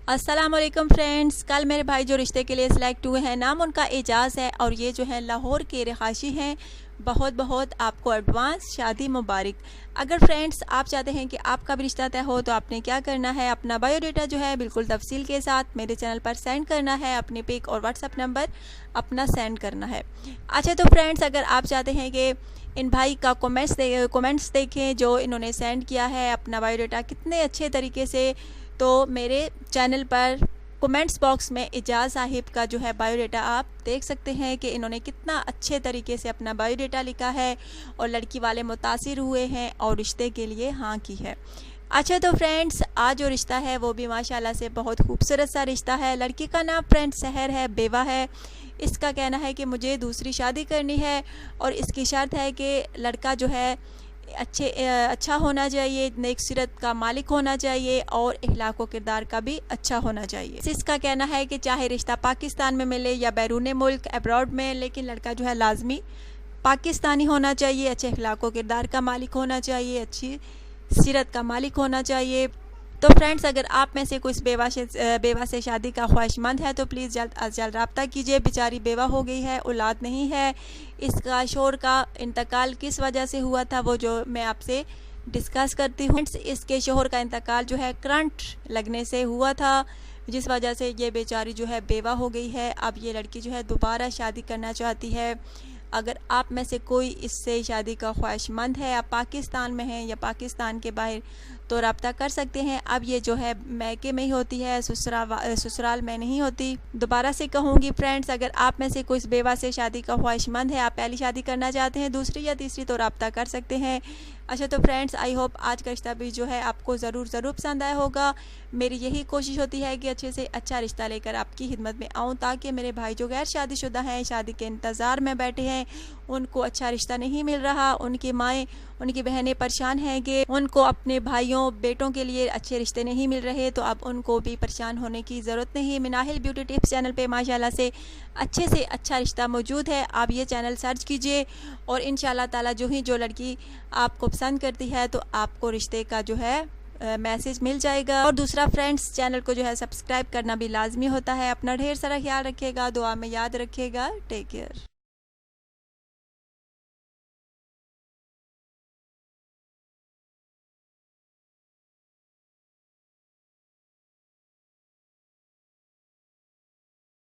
अस्सलामुअलैकुम फ्रेंड्स। कल मेरे भाई जो रिश्ते के लिए सिलेक्ट हुए हैं, नाम उनका एजाज़ है और ये जो है लाहौर के रहायशी हैं। बहुत बहुत आपको एडवांस शादी मुबारक। अगर फ्रेंड्स आप चाहते हैं कि आपका भी रिश्ता तय हो तो आपने क्या करना है, अपना बायोडाटा जो है बिल्कुल तफसील के साथ मेरे चैनल पर सेंड करना है। अपने पिक और व्हाट्सअप नंबर अपना सेंड करना है। अच्छा तो फ्रेंड्स, अगर आप चाहते हैं कि इन भाई का कमेंट्स देखें जो इन्होंने सेंड किया है अपना बायोडाटा कितने अच्छे तरीके से, तो मेरे चैनल पर कमेंट्स बॉक्स में एजाज़ साहिब का जो है बायोडाटा आप देख सकते हैं कि इन्होंने कितना अच्छे तरीके से अपना बायोडाटा लिखा है और लड़की वाले मुतासिर हुए हैं और रिश्ते के लिए हाँ की है। अच्छा तो फ्रेंड्स, आज जो रिश्ता है वो भी माशाल्लाह से बहुत खूबसूरत सा रिश्ता है। लड़की का नाम फ्रेंड्स सहर है, बेवा है। इसका कहना है कि मुझे दूसरी शादी करनी है और इसकी शर्त है कि लड़का जो है अच्छा होना चाहिए, नेक सीरत का मालिक होना चाहिए और अखलाक व किरदार का भी अच्छा होना चाहिए। इसका कहना है कि चाहे रिश्ता पाकिस्तान में मिले या बैरून मुल्क अब्रॉड में, लेकिन लड़का जो है लाजमी पाकिस्तानी होना चाहिए, अच्छे अखलाक व किरदार का मालिक होना चाहिए, अच्छी सीरत का मालिक होना चाहिए। तो फ्रेंड्स, अगर आप में से कुछ बेवा से शादी का ख्वाहिशमंद है तो प्लीज़ जल्द अज जल्द रब्ता कीजिए। बेचारी बेवा हो गई है, औलाद नहीं है। इसका शोहर का इंतकाल किस वजह से हुआ था वो जो मैं आपसे डिस्कस करती हूँ। इसके शोहर का इंतकाल जो है करंट लगने से हुआ था, जिस वजह से ये बेचारी जो है बेवा हो गई है। अब ये लड़की जो है दोबारा शादी करना चाहती है। अगर आप में से कोई इससे शादी का ख्वाहिशमंद है, आप पाकिस्तान में हैं या पाकिस्तान के बाहर, तो रब्ता कर सकते हैं। अब ये जो है मैके में ही होती है, ससुराल में नहीं होती। दोबारा से कहूँगी फ्रेंड्स, अगर आप में से कोई बेवा से शादी का ख्वाहिशमंद है, आप पहली शादी करना चाहते हैं, दूसरी या तीसरी, तो रब्ता कर सकते हैं। अच्छा तो फ्रेंड्स, आई होप आज का रिश्ता भी जो है आपको ज़रूर पसंद आया होगा। मेरी यही कोशिश होती है कि अच्छे से अच्छा रिश्ता लेकर आपकी खिदमत में आऊँ, ताकि मेरे भाई जो गैर शादीशुदा हैं, शादी के इंतज़ार में बैठे हैं, उनको अच्छा रिश्ता नहीं मिल रहा, उनकी माएँ उनकी बहनें परेशान हैं कि उनको अपने भाइयों बेटों के लिए अच्छे रिश्ते नहीं मिल रहे, तो अब उनको भी परेशान होने की ज़रूरत नहीं। मिनाहिल ब्यूटी टिप्स चैनल पे माशाल्लाह से अच्छा रिश्ता मौजूद है। आप ये चैनल सर्च कीजिए और इंशाल्लाह ताला जो लड़की आपको पसंद करती है तो आपको रिश्ते का जो है मैसेज मिल जाएगा। और दूसरा फ्रेंड्स, चैनल को जो है सब्सक्राइब करना भी लाजमी होता है। अपना ढेर सारा ख्याल रखिएगा, दुआ में याद रखिएगा। Take care.